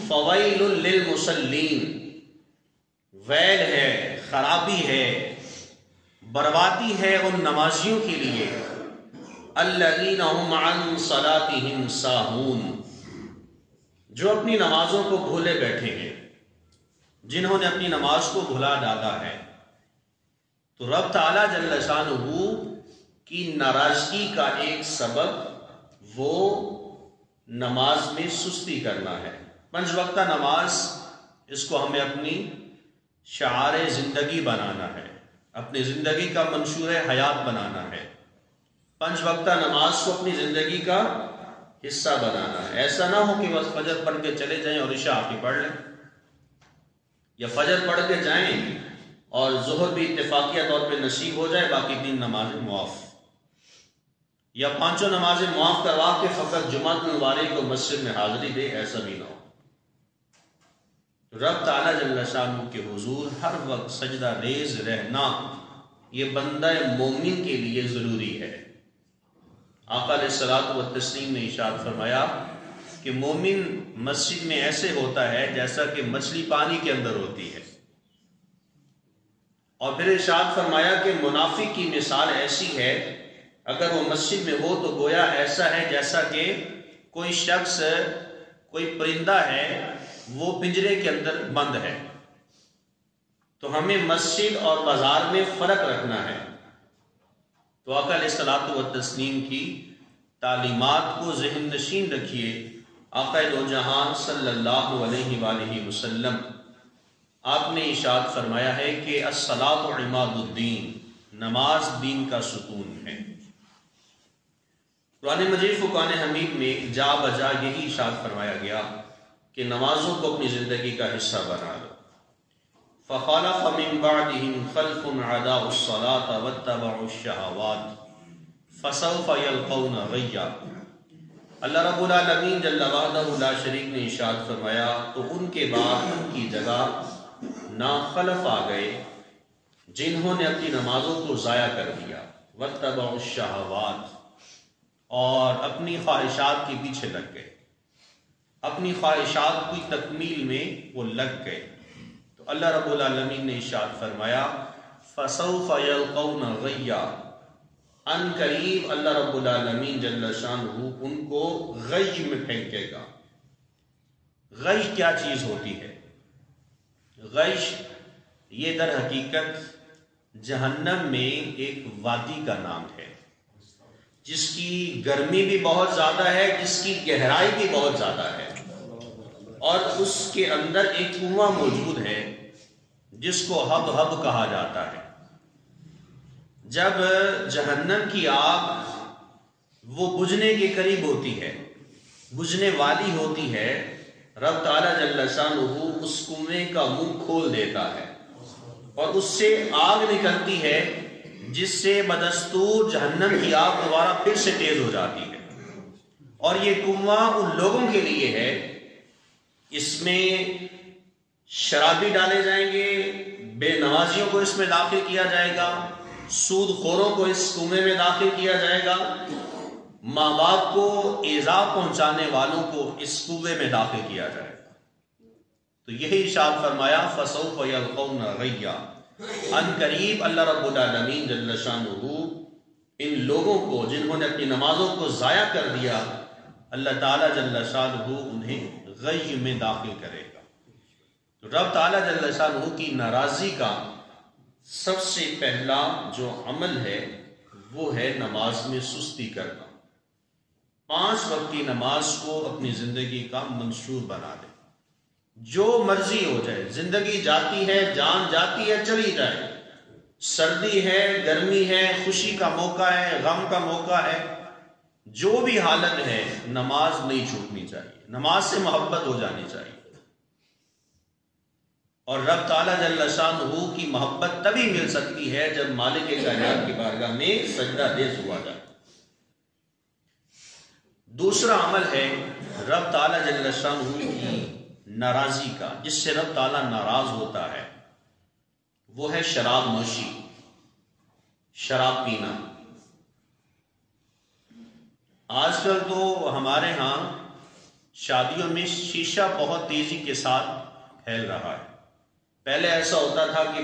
Foil للمصلین، well ہے، خرابی ہے، بربادی ہے ان نمازیوں کے لیے، الذین هم عن صلاتهم ساہون، جو اپنی نمازوں کو بھولے بیٹھے ہیں، جنہوں نے اپنی نماز کو بھلا ڈالا ہے۔ تو رب تعالیٰ جل شانہ کی ناراضگی کا ایک سبب وہ نماز میں سستی کرنا ہے۔ 5 وقتہ نماز، اس کو ہمیں اپنی شعار زندگی بنانا ہے، اپنی زندگی کا منشور حیات بنانا ہے۔ 5 وقتہ نماز کو اپنی زندگی کا حصہ بنانا ہے۔ ایسا نہ ہو کہ بس فجر پڑھ کے چلے جائیں اور عشاء آپ ہی پڑھ لیں، یا فجر پڑھ کے جائیں اور ظہر بھی اتفاقیہ طور پہ نصیب ہو جائے، باقی 3 نمازیں معاف، یا 5 نمازیں معاف کروا کے فقط جمعہ المبارک کو مسجد میں حاضری دے، ایسا بھی نہ ہو۔ رب تعالیٰ جل شانہ کے حضور ہر وقت سجدہ ریز رہنا یہ بندہ مومن کے لیے ضروری ہے۔ آقا علیہ الصلوۃ والتسلیم نے ارشاد فرمایا کہ مومن مسجد میں ایسے ہوتا ہے جیسا کہ مچھلی پانی کے اندر ہوتی ہے، اور پھر ارشاد فرمایا کہ منافق کی مثال ایسی ہے، اگر وہ مسجد میں ہو تو گویا ایسا ہے جیسا کہ کوئی شخص، کوئی پرندہ ہے، وہ پنجرے کے اندر بند ہے۔ تو ہمیں مسجد اور بازار میں فرق رکھنا ہے۔ تو آقا علیہ الصلوۃ والتسلیم کی تعلیمات کو ذہن نشین رکھیے۔ آقا دو جہاں صلی اللہ علیہ وآلہ وسلم آپ نے ارشاد فرمایا ہے کہ الصلاۃ عماد الدین، نماز دین کا ستون ہے۔ قرآن مجید فرقان حمید میں جا بجا یہی ارشاد فرمایا گیا کہ نمازوں کو اپنی زندگی کا حصہ بنا لو۔ فخلف من بعدهم خلف اضاعوا الصلاة واتبعوا الشهوات فسوف يلقون غیا۔ اللہ رب العالمین جل وحدہ لا شریک نے ارشاد فرمایا تو ان کے بعد ان کی جگہ ناخلف آ گئے جنہوں نے اپنی نمازوں کو ضائع کر دیا، واتبعوا الشهوات، اور اپنی خواہشات کے پیچھے لگ گئے، اپنی خواہشات کی تکمیل میں وہ لگ گئے۔ تو اللہ رب العالمین نے ارشاد فرمایا فَسَوْفَ يَلْقَوْنَ غَيًّا، ان قریب اللہ رب العالمین جل شانہ ان کو غی میں پھینکے گا۔ غی کیا چیز ہوتی ہے؟ غی یہ در حقیقت جہنم میں ایک وادی کا نام ہے، جس کی گرمی بھی بہت زیادہ ہے، جس کی گہرائی بھی بہت زیادہ ہے، اور اس کے اندر ایک کنواں موجود ہے جس کو حب حب کہا جاتا ہے۔ جب جہنم کی آگ وہ بجھنے کے قریب ہوتی ہے، بجھنے والی ہوتی ہے، رب تعالیٰ جل شانہ اس کنویں کا منہ کھول دیتا ہے اور اس سے آگ نکلتی ہے، جس سے بدستور جہنم کی آگ دوبارہ پھر سے تیز ہو جاتی ہے۔ اور یہ کنواں ان لوگوں کے لیے ہے، اس میں شرابی ڈالے جائیں گے، بے نمازیوں کو اس میں داخل کیا جائے گا، سود خوروں کو اس کنویں میں داخل کیا جائے گا، ماں باپ کو ایذا پہنچانے والوں کو اس کنویں میں داخل کیا جائے گا۔ تو یہی ارشاد فرمایا فَسَوْفَ يَلْقَوْنَ غَيًّا، ان قریب اللہ رب العالمین جل شانہ ان لوگوں کو جنہوں نے اپنی نمازوں کو ضائع کر دیا، اللہ تعالیٰ جل شانہ انہیں غی میں داخل کرے گا۔ تو رب تعالیٰ جل شانہ کی ناراضی کا سب سے پہلا جو عمل ہے وہ ہے نماز میں سستی کرنا۔ 5 وقت کی نماز کو اپنی زندگی کا منشور بنا دے، جو مرضی ہو جائے، زندگی جاتی ہے، جان جاتی ہے، چلی جائے، سردی ہے، گرمی ہے، خوشی کا موقع ہے، غم کا موقع ہے، جو بھی حالت ہے، نماز نہیں چھوٹنی چاہیے، نماز سے محبت ہو جانی چاہیے۔ اور رب تعالیٰ جل شانہ کی محبت تبھی مل سکتی ہے جب مالک کائنات کی بارگاہ میں سجدہ ریز ہوا جائے۔ دوسرا عمل ہے رب تعالیٰ جل شانہ کی ناراضی کا، جس سے رب تعالیٰ ناراض ہوتا ہے، وہ ہے شراب نوشی، شراب پینا۔ آج کل تو ہمارے ہاں شادیوں میں شیشہ بہت تیزی کے ساتھ پھیل رہا ہے. پہلے ایسا ہوتا تھا کہ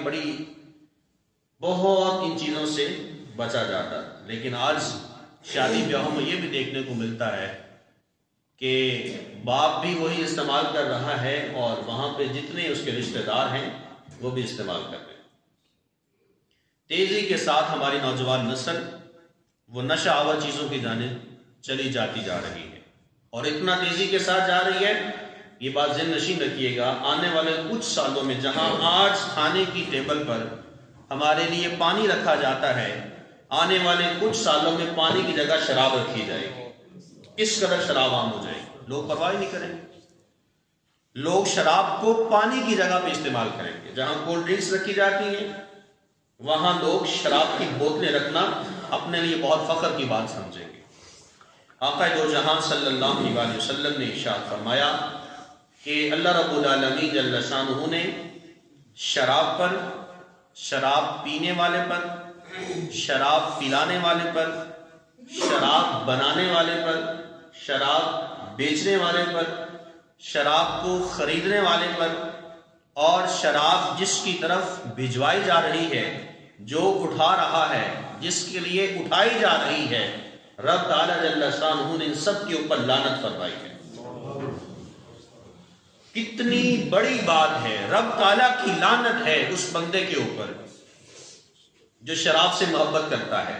بہت ان چیزوں سے بچا جاتا، لیکن آج شادی بیاہوں میں یہ بھی دیکھنے کو ملتا ہے کہ باپ بھی وہی استعمال کر رہا ہے اور وہاں پہ جتنے اس کے رشتہ دار ہیں وہ بھی استعمال کر رہے ہیں. تیزی کے ساتھ ہماری نوجوان نسل وہ نشہ آور چیزوں کی جانب چلی جاتی جا رہی ہے، اور اتنا تیزی کے ساتھ جا رہی ہے، یہ بات ذہن نشین رکھیے گا، آنے والے کچھ سالوں میں جہاں آج کھانے کی ٹیبل پر ہمارے لیے پانی رکھا جاتا ہے، آنے والے کچھ سالوں میں پانی کی جگہ شراب رکھی جائے گی. اس قدر شراب عام ہو جائے گی، لوگ پرواہ نہیں کریں گے. لوگ شراب کو پانی کی جگہ پہ استعمال کریں گے. جہاں کولڈ ڈرنکس رکھی جاتی ہیں وہاں لوگ شراب کی بوتلیں رکھنا اپنے لیے بہت فخر کی بات سمجھیں گے. آقا دو جہاں صلی اللہ علیہ وسلم نے ارشاد فرمایا کہ اللہ رب العالمین جل شانہ نے شراب پر، شراب پینے والے پر، شراب پلانے والے پر، شراب بنانے والے پر، شراب بیچنے والے پر، شراب کو خریدنے والے پر، اور شراب جس کی طرف بھجوائی جا رہی ہے، جو اٹھا رہا ہے، جس کے لیے اٹھائی جا رہی ہے، رب تعالیٰ جل شانہ نے ان سب کے اوپر لعنت فرمائی ہے. کتنی بڑی بات ہے، رب تعالیٰ کی لعنت ہے اس بندے کے اوپر جو شراب سے محبت کرتا ہے،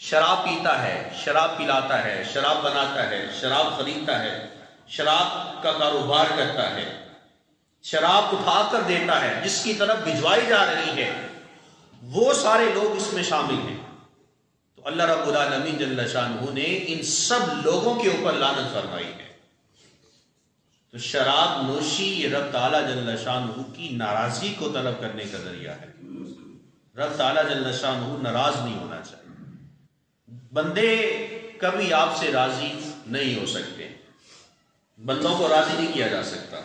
شراب پیتا ہے، شراب پلاتا ہے، شراب بناتا ہے، شراب خریدتا ہے، شراب کا کاروبار کرتا ہے، شراب اٹھا کر دیتا ہے، جس کی طرف بھجوائی جا رہی ہے، وہ سارے لوگ اس میں شامل ہیں. تو اللہ رب العالمین جل شانہ نے ان سب لوگوں کے اوپر لعنت فرمائی ہے. تو شراب نوشی یہ رب تعالیٰ جل شانہ کی ناراضی کو طلب کرنے کا ذریعہ ہے. رب تعالیٰ جل شانہ ناراض نہیں ہونا چاہیے. بندے کبھی آپ سے راضی نہیں ہو سکتے، بندوں کو راضی نہیں کیا جا سکتا.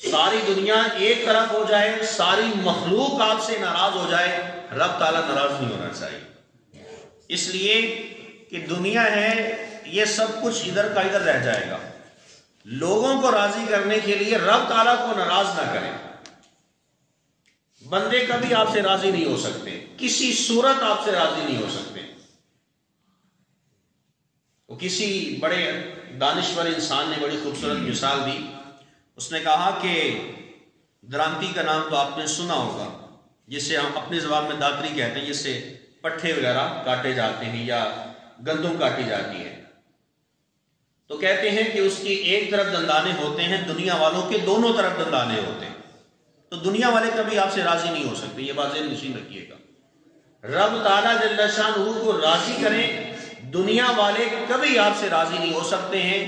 ساری دنیا ایک طرف ہو جائے، ساری مخلوق آپ سے ناراض ہو جائے، رب تعالیٰ ناراض نہیں ہونا چاہیے. اس لیے کہ دنیا ہے، یہ سب کچھ ادھر کا ادھر رہ جائے گا. لوگوں کو راضی کرنے کے لیے رب تعالیٰ کو ناراض نہ کریں. بندے کبھی آپ سے راضی نہیں ہو سکتے، کسی صورت آپ سے راضی نہیں ہو سکتے. وہ کسی بڑے دانشور انسان نے بڑی خوبصورت مثال دی. اس نے کہا کہ درانتی کا نام تو آپ نے سنا ہوگا، جسے ہم اپنی زبان میں داتری کہتے ہیں، جس سے پٹھے وغیرہ کاٹے جاتے ہیں یا گندم کاٹی جاتی ہے. تو کہتے ہیں کہ اس کی ایک طرف دندانے ہوتے ہیں، دنیا والوں کے دونوں طرف دندانے ہوتے ہیں. تو دنیا والے کبھی آپ سے راضی نہیں ہو سکتے، یہ بات ذہن نشین رکھیے گا. رب تعالیٰ جل شانہ کو راضی کریں، دنیا والے کبھی آپ سے راضی نہیں ہو سکتے ہیں.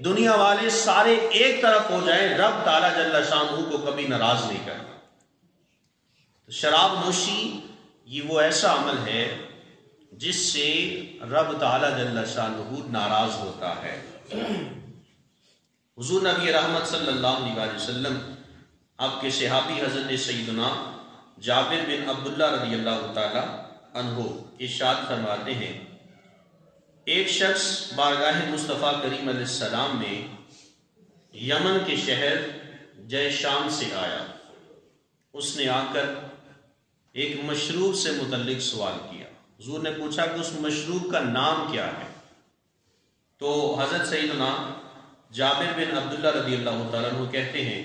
دنیا والے سارے ایک طرف ہو جائیں، رب تعالیٰ جل شانہ کو کبھی ناراض نہیں کرنا. تو شراب نوشی یہ وہ ایسا عمل ہے جس سے رب تعالیٰ جل شانہ ناراض ہوتا ہے. حضور نبی رحمت صلی اللہ علیہ وسلم آپ کے صحابی حضرت سیدنا جابر بن عبداللہ رضی اللہ تعالی عنہ ارشاد فرماتے ہیں، ایک شخص بارگاہ مصطفیٰ کریم علیہ السلام میں یمن کے شہر جے شام سے آیا. اس نے آ کر ایک مشروب سے متعلق سوال کیا. حضور نے پوچھا کہ اس مشروب کا نام کیا ہے؟ تو حضرت سیدنا جابر بن عبداللہ رضی اللہ تعالیٰ عنہ کہتے ہیں،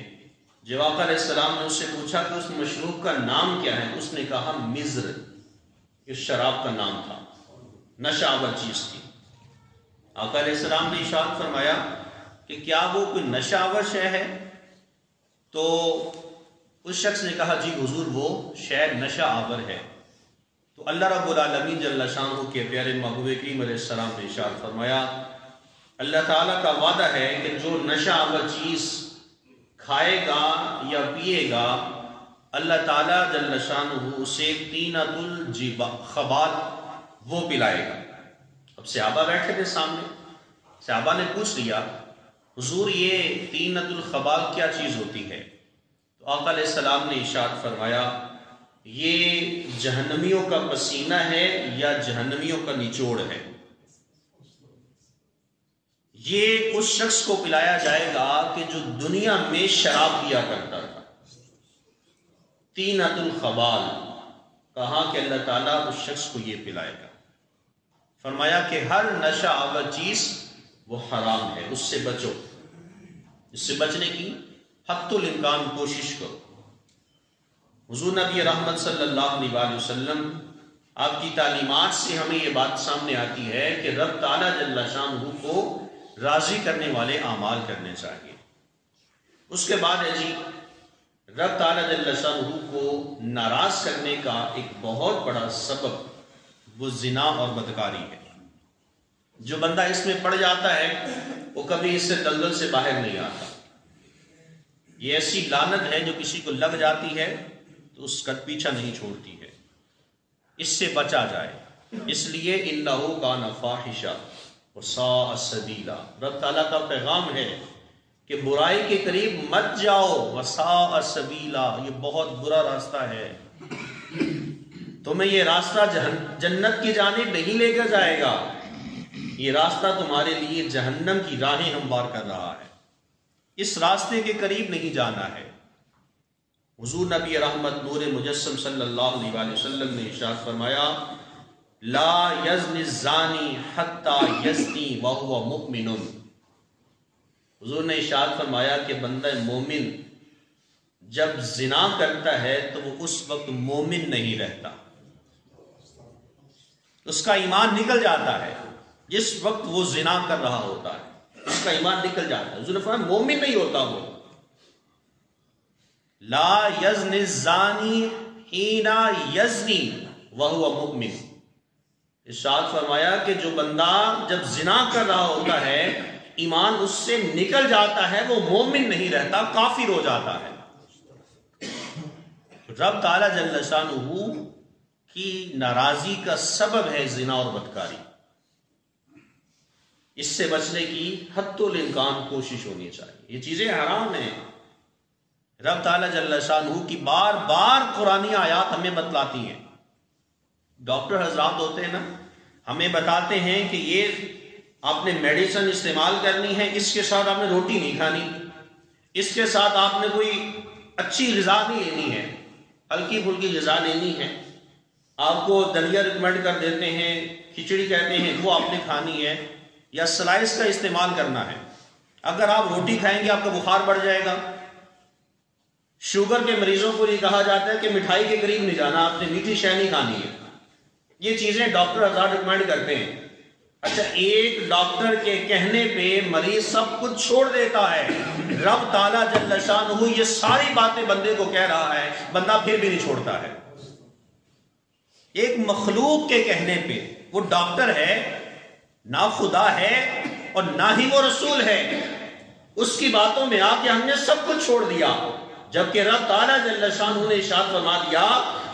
جب آقا علیہ السلام نے اس سے پوچھا کہ اس مشروب کا نام کیا ہے، اس نے کہا مزر. اس شراب کا نام تھا، نشہ آور چیز تھی. آقا علیہ السلام نے ارشاد فرمایا کہ کیا وہ کوئی نشہ آور شے ہے؟ تو اس شخص نے کہا جی حضور وہ شے نشہ آور ہے. تو اللہ رب العالمین جل شانہ کے پیارے محبوب کریم علیہ السلام نے ارشاد فرمایا، اللہ تعالیٰ کا وعدہ ہے کہ جو نشہ آور چیز کھائے گا یا پیے گا، اللہ تعالیٰ جل شانہ اسے طینۃ الخبال وہ پلائے گا. اب صحابہ بیٹھے تھے سامنے، صحابہ نے پوچھ لیا حضور یہ طینۃ الخبال کیا چیز ہوتی ہے؟ تو آقا علیہ السلام نے ارشاد فرمایا یہ جہنمیوں کا پسینہ ہے یا جہنمیوں کا نچوڑ ہے. یہ اس شخص کو پلایا جائے گا کہ جو دنیا میں شراب پیا کرتا تھا. طینۃ الخبال، کہا کہ اللہ تعالیٰ اس شخص کو یہ پلائے گا. فرمایا کہ ہر نشہ آور چیز وہ حرام ہے، اس سے بچو. اس سے بچنے کی حتی الامکان کوشش کرو. حضور نبی رحمت صلی اللہ علیہ وسلم آپ کی تعلیمات سے ہمیں یہ بات سامنے آتی ہے کہ رب تعالیٰ جل شانہ کو راضی کرنے والے اعمال کرنے چاہیے. اس کے بعد ہے جی رب تعالیٰ جل شانہ کو ناراض کرنے کا ایک بہت بڑا سبب وہ زنا اور بدکاری ہے. جو بندہ اس میں پڑ جاتا ہے وہ کبھی اس سے دلدل سے باہر نہیں آتا. یہ ایسی لعنت ہے جو کسی کو لگ جاتی ہے تو اس کا پیچھا نہیں چھوڑتی ہے. اس سے بچا جائے. اس لیے انہ کان فاحشہ وساء سبیلا، رب تعالیٰ کا پیغام ہے کہ برائی کے قریب مت جاؤ. وساء سبیلا، یہ بہت برا راستہ ہے. تمہیں یہ راستہ جنت کی جانب نہیں لے کر جائے گا، یہ راستہ تمہارے لیے جہنم کی راہیں ہموار کر رہا ہے. اس راستے کے قریب نہیں جانا ہے. حضور نبی رحمت نور مجسم صلی اللہ علیہ وسلم نے ارشاد فرمایا لا یزنی الزانی حتی یزنی وہو مؤمن. حضور نے ارشاد فرمایا کہ بندہ مومن جب زنا کرتا ہے تو وہ اس وقت مومن نہیں رہتا، اس کا ایمان نکل جاتا ہے. جس وقت وہ زنا کر رہا ہوتا ہے اس کا ایمان نکل جاتا ہے. حضور نے فرمایا مومن نہیں ہوتا وہ. لا یزنی الزانی حین یزنی وہو مؤمن. ارشاد فرمایا کہ جو بندہ جب زنا کر رہا ہوتا ہے ایمان اس سے نکل جاتا ہے، وہ مومن نہیں رہتا، کافر ہو جاتا ہے. رب تعالیٰ جل شانہ کی ناراضی کا سبب ہے زنا اور بدکاری. اس سے بچنے کی حتی الامکان کوشش ہونی چاہیے. یہ چیزیں حرام ہیں. رب تعالیٰ جل شانہ کی بار بار قرآنی آیات ہمیں بتلاتی ہیں. ڈاکٹر حضرات ہوتے ہیں نا، ہمیں بتاتے ہیں کہ یہ آپ نے میڈیسن استعمال کرنی ہے، اس کے ساتھ آپ نے روٹی نہیں کھانی، اس کے ساتھ آپ نے کوئی اچھی غذا نہیں لینی ہے، ہلکی پھلکی غذا لینی ہے. آپ کو دلیا ریکمینڈ کر دیتے ہیں، کھچڑی کہتے ہیں، وہ آپ نے کھانی ہے، یا سلائس کا استعمال کرنا ہے. اگر آپ روٹی کھائیں گے آپ کا بخار بڑھ جائے گا. شوگر کے مریضوں کو یہ کہا جاتا ہے کہ مٹھائی کے قریب نہیں جانا، آپ نے میٹھی شے نہیں کھانی ہے. یہ چیزیں ڈاکٹر حضرات ریکمینڈ کرتے ہیں. اچھا، ایک ڈاکٹر کے کہنے پہ مریض سب کچھ چھوڑ دیتا ہے. رب تعالیٰ جل شانہ یہ ساری باتیں بندے کو کہہ رہا ہے، بندہ پھر بھی نہیں چھوڑتا ہے. ایک مخلوق کے کہنے پہ، وہ ڈاکٹر ہے نہ خدا ہے اور نہ ہی وہ رسول ہے، اس کی باتوں میں آ کے ہم نے سب کچھ چھوڑ دیا. جبکہ رب تعالیٰ جل شانہ نے ارشاد فرما دیا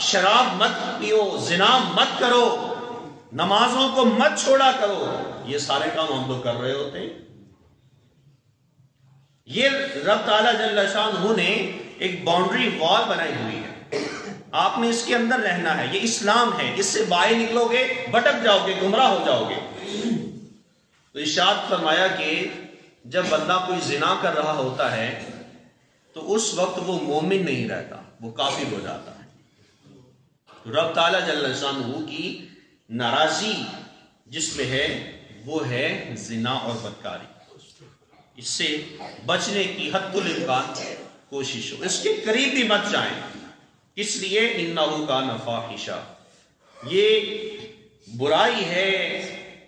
شراب مت پیو، زنا مت کرو، نمازوں کو مت چھوڑا کرو. یہ سارے کام ہم لوگ کر رہے ہوتے ہیں. یہ رب تعالیٰ جل شانہ نے ایک باؤنڈری وال بنائی ہوئی ہے، آپ نے اس کے اندر رہنا ہے. یہ اسلام ہے، اس سے باہر نکلو گے بھٹک جاؤ گے، گمراہ ہو جاؤ گے. تو ارشاد فرمایا کہ جب بندہ کوئی زنا کر رہا ہوتا ہے تو اس وقت وہ مومن نہیں رہتا، وہ کافر ہو جاتا ہے. تو رب تعالیٰ جل شانہ کی ناراضی جس پہ ہے وہ ہے زنا اور بدکاری. اس سے بچنے کی حتی الامکان کوشش ہو، اس کے قریب بھی مت جائیں. اس لیے انہ کان فاحشہ، یہ برائی ہے.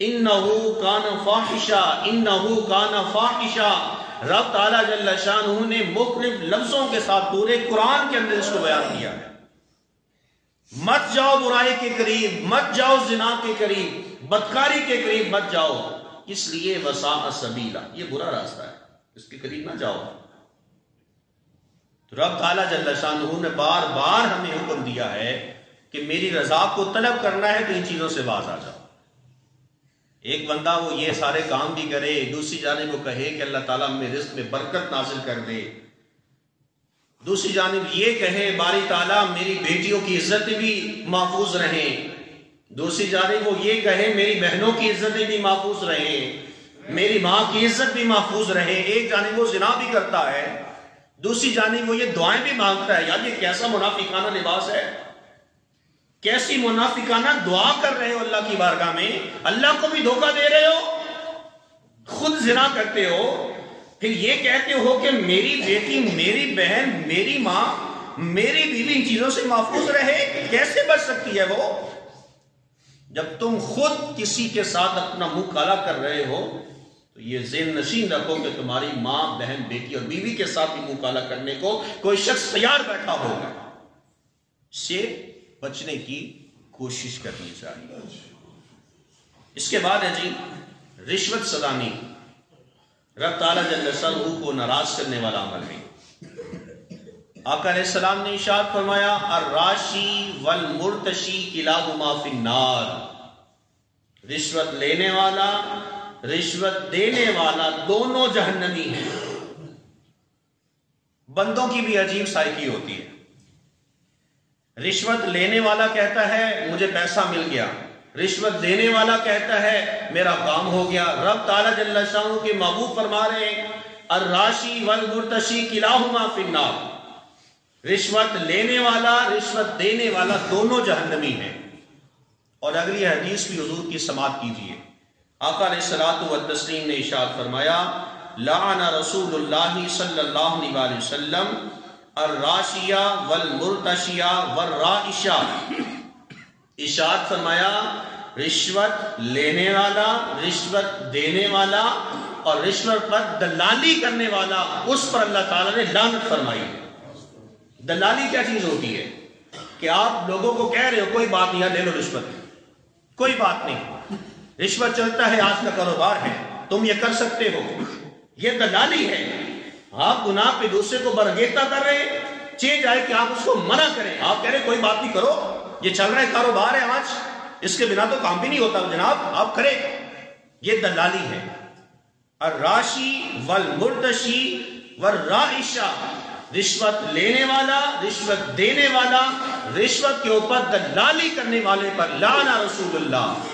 انہ کان فاحشہ، انہ کان فاحشہ. رب تعالیٰ جل شانہ نے مختلف لفظوں کے ساتھ پورے قرآن کے اندر اس کو بیان کیا ہے. مت جاؤ برائی کے قریب، مت جاؤ زنا کے قریب، بدکاری کے قریب مت جاؤ. اس لیے وساء سبیلا، یہ برا راستہ ہے، اس کے قریب نہ جاؤ. تو رب تعالیٰ جل شانہ نے بار بار ہمیں حکم دیا ہے کہ میری رضا کو طلب کرنا ہے تو ان چیزوں سے باز آ جاؤ. ایک بندہ وہ یہ سارے کام بھی کرے، دوسری جانب وہ کہے کہ اللہ تعالیٰ ہمیں رزق میں برکت نازل کر دے، دوسری جانب یہ کہے باری تعالیٰ میری بیٹیوں کی عزتیں بھی محفوظ رہیں، دوسری جانب وہ یہ کہے میری بہنوں کی عزتیں بھی محفوظ رہیں، میری ماں کی عزت بھی محفوظ رہے. ایک جانب وہ زنا بھی کرتا ہے، دوسری جانب وہ یہ دعائیں بھی مانگتا ہے. یار یہ کیسا منافقانہ لباس ہے، کیسی منافقانہ دعا کر رہے ہو اللہ کی بارگاہ میں. اللہ کو بھی دھوکہ دے رہے ہو، خود زنا کرتے ہو، پھر یہ کہتے ہو کہ میری بیٹی، میری بہن، میری ماں، میری بیوی ان چیزوں سے محفوظ رہے. کیسے بچ سکتی ہے وہ؟ جب تم خود کسی کے ساتھ اپنا منہ کالا کر رہے ہو تو یہ ذہن نشین رکھو کہ تمہاری ماں، بہن، بیٹی اور بیوی کے ساتھ بھی منہ کالا کرنے کو کوئی شخص تیار بیٹھا ہوگا. سے بچنے کی کوشش کرنی چاہیے. اس کے بعد ہے جی رشوت سدانی. رب تعالیٰ جل شانہ کو ناراض کرنے والا عمل ہے. آقا علیہ السلام نے ارشاد فرمایا الراشی والمرتشی کلاہما فی النار. رشوت لینے والا، رشوت دینے والا دونوں جہنمی ہیں. بندوں کی بھی عجیب سائیکی ہوتی ہے. رشوت لینے والا کہتا ہے مجھے پیسہ مل گیا، رشوت دینے والا کہتا ہے میرا کام ہو گیا. رب تعالیٰ جل شانہ کے محبوب فرما رہے ہیں الراشی والمرتشی کلاہما فی النار. رشوت لینے والا، رشوت دینے والا دونوں جہنمی ہیں. اور اگلی حدیث بھی حضور کی سماعت کیجیے. آقا علیہ الصلوۃ والتسلیم نے ارشاد فرمایا لعن رسول اللہ صلی اللہ علیہ وسلم الراشیہ والمرتشیہ والرائشہ. ارشاد فرمایا رشوت لینے والا، رشوت دینے والا اور رشوت پر دلالی کرنے والا، اس پر اللہ تعالیٰ نے لعنت فرمائی. دلالی کیا چیز ہوتی ہے کہ آپ لوگوں کو کہہ رہے ہو کوئی بات نہیں، لے لو رشوت، کوئی بات نہیں، رشوت چلتا ہے، آج کا کاروبار ہے، تم یہ کر سکتے ہو. یہ دلالی ہے. آپ گناہ پہ دوسرے کو برگیتا کر رہے ہیں، چاہے جائے کہ آپ اس کو منع کریں. آپ کہہ رہے کوئی بات نہیں کرو، یہ چل رہا ہے کاروبار ہے آج، اس کے بنا تو کام بھی نہیں ہوتا جناب، آپ کریں. یہ دلالی ہے. الراشی والمرتشی والرائشہ. رشوت لینے والا، رشوت دینے والا، رشوت کے اوپر دلالی کرنے والے پر لعن رسول اللہ،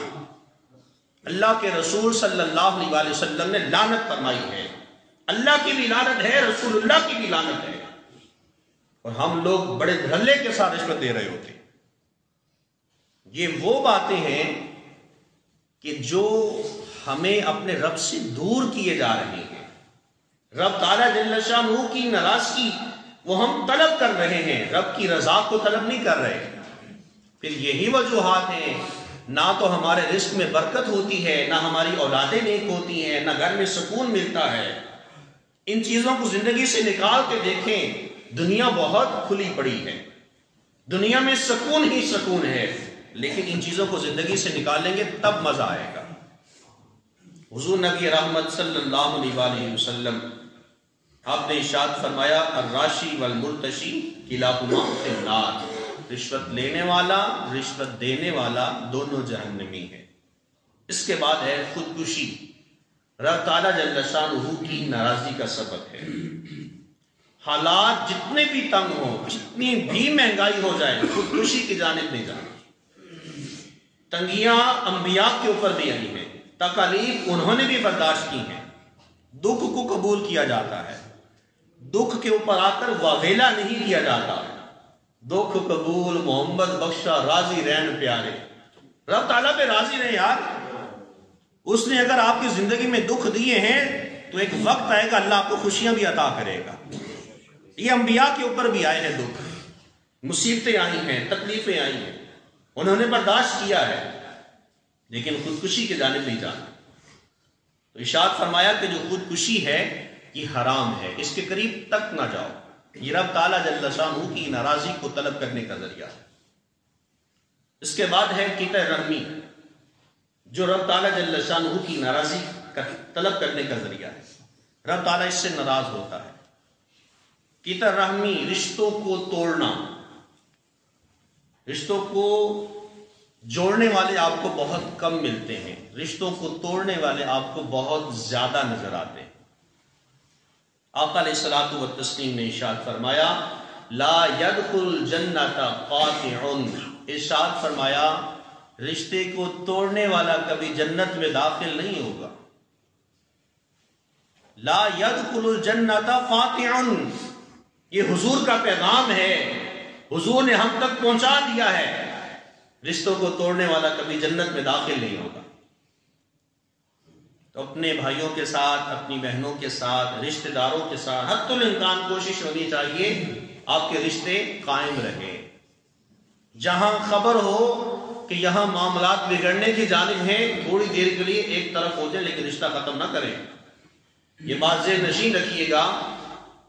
اللہ کے رسول صلی اللہ علیہ وسلم نے لعنت فرمائی ہے. اللہ کی بھی لعنت ہے، رسول اللہ کی بھی لعنت ہے. اور ہم لوگ بڑے دھڑلے کے ساتھ رشوت دے رہے ہوتے ہیں. یہ وہ باتیں ہیں کہ جو ہمیں اپنے رب سے دور کیے جا رہے ہیں. رب تعالیٰ جل شانہ کی ناراضگی وہ ہم طلب کر رہے ہیں، رب کی رضا کو طلب نہیں کر رہے. پھر یہی وجوہات ہیں، نہ تو ہمارے رزق میں برکت ہوتی ہے، نہ ہماری اولادیں نیک ہوتی ہیں، نہ گھر میں سکون ملتا ہے. ان چیزوں کو زندگی سے نکال کے دیکھیں، دنیا بہت کھلی پڑی ہے، دنیا میں سکون ہی سکون ہے، لیکن ان چیزوں کو زندگی سے نکالیں گے تب مزہ آئے گا. حضور نبی رحمت صلی اللہ علیہ وسلم آپ نے ارشاد فرمایا الراشی والمرتشی کلاہما فی النار. رشوت لینے والا، رشوت دینے والا دونوں جہنمی ہیں. اس کے بعد ہے خودکشی. رب تعالیٰ جل شانہ کی ناراضی کا سبب ہے. حالات جتنے بھی تنگ ہو، جتنی بھی مہنگائی ہو جائے، خودکشی کی جانب نہیں جانا. تنگیاں انبیاء کے اوپر بھی آئی ہیں، تکالیف انہوں نے بھی برداشت کی ہیں. دکھ کو قبول کیا جاتا ہے، دکھ کے اوپر آ کر واویلا نہیں کیا جاتا. دکھ قبول محمد بخشا راضی رہن پیارے. رب تعالیٰ پہ راضی رہے یار. اس نے اگر آپ کی زندگی میں دکھ دیے ہیں تو ایک وقت آئے گا اللہ آپ کو خوشیاں بھی عطا کرے گا. یہ انبیاء کے اوپر بھی آئے ہیں دکھ، مصیبتیں آئی ہیں، تکلیفیں آئی ہیں، انہوں نے برداشت کیا ہے، لیکن خودکشی کی جانب نہیں جانا. تو ارشاد فرمایا کہ جو خودکشی ہے یہ حرام ہے، اس کے قریب تک نہ جاؤ. یہ رب تعالیٰ جل شانہ کی ناراضی کو طلب کرنے کا ذریعہ ہے. اس کے بعد ہے قطع رحمی، جو رب تعالیٰ جل شانہ کی ناراضی کا طلب کرنے کا ذریعہ ہے. رب تعالیٰ اس سے ناراض ہوتا ہے. قطع رحمی، رشتوں کو توڑنا. رشتوں کو جوڑنے والے آپ کو بہت کم ملتے ہیں، رشتوں کو توڑنے والے آپ کو بہت زیادہ نظر آتے ہیں. آقا علیہ الصلوۃ والتسلیم نے ارشاد فرمایا لا يدخل الجنۃ قاطع. ارشاد فرمایا رشتے کو توڑنے والا کبھی جنت میں داخل نہیں ہوگا. لا يدخل الجنت قاطع، یہ حضور کا پیغام ہے، حضور نے ہم تک پہنچا دیا ہے، رشتوں کو توڑنے والا کبھی جنت میں داخل نہیں ہوگا۔ تو اپنے بھائیوں کے ساتھ، اپنی بہنوں کے ساتھ، رشتہ داروں کے ساتھ حتی الامکان کوشش ہونی چاہیے آپ کے رشتے قائم رہیں۔ جہاں خبر ہو کہ یہاں معاملات بگڑنے کی جانب ہیں، تھوڑی دیر کے لیے ایک طرف ہو جائیں، لیکن رشتہ ختم نہ کریں۔ یہ بات ذہن نشین رکھیے گا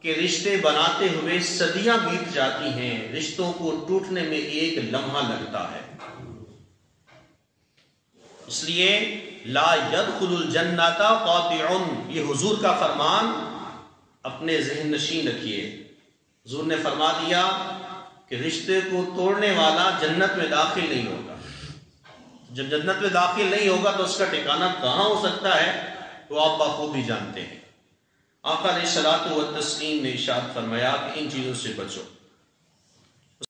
کہ رشتے بناتے ہوئے صدیاں بیت جاتی ہیں، رشتوں کو ٹوٹنے میں ایک لمحہ لگتا ہے۔ اس لیے لا يدخل الجنت قاطع، یہ حضور کا فرمان اپنے ذہن نشین رکھیے۔ حضور نے فرما دیا کہ رشتے کو توڑنے والا جنت میں داخل نہیں ہوگا۔ جب جنت میں داخل نہیں ہوگا تو اس کا ٹھکانہ کہاں ہو سکتا ہے تو آپ بخوبی جانتے ہیں۔ آقا علیہ الصلوۃ والتسلیم نے ارشاد فرمایا کہ ان چیزوں سے بچو۔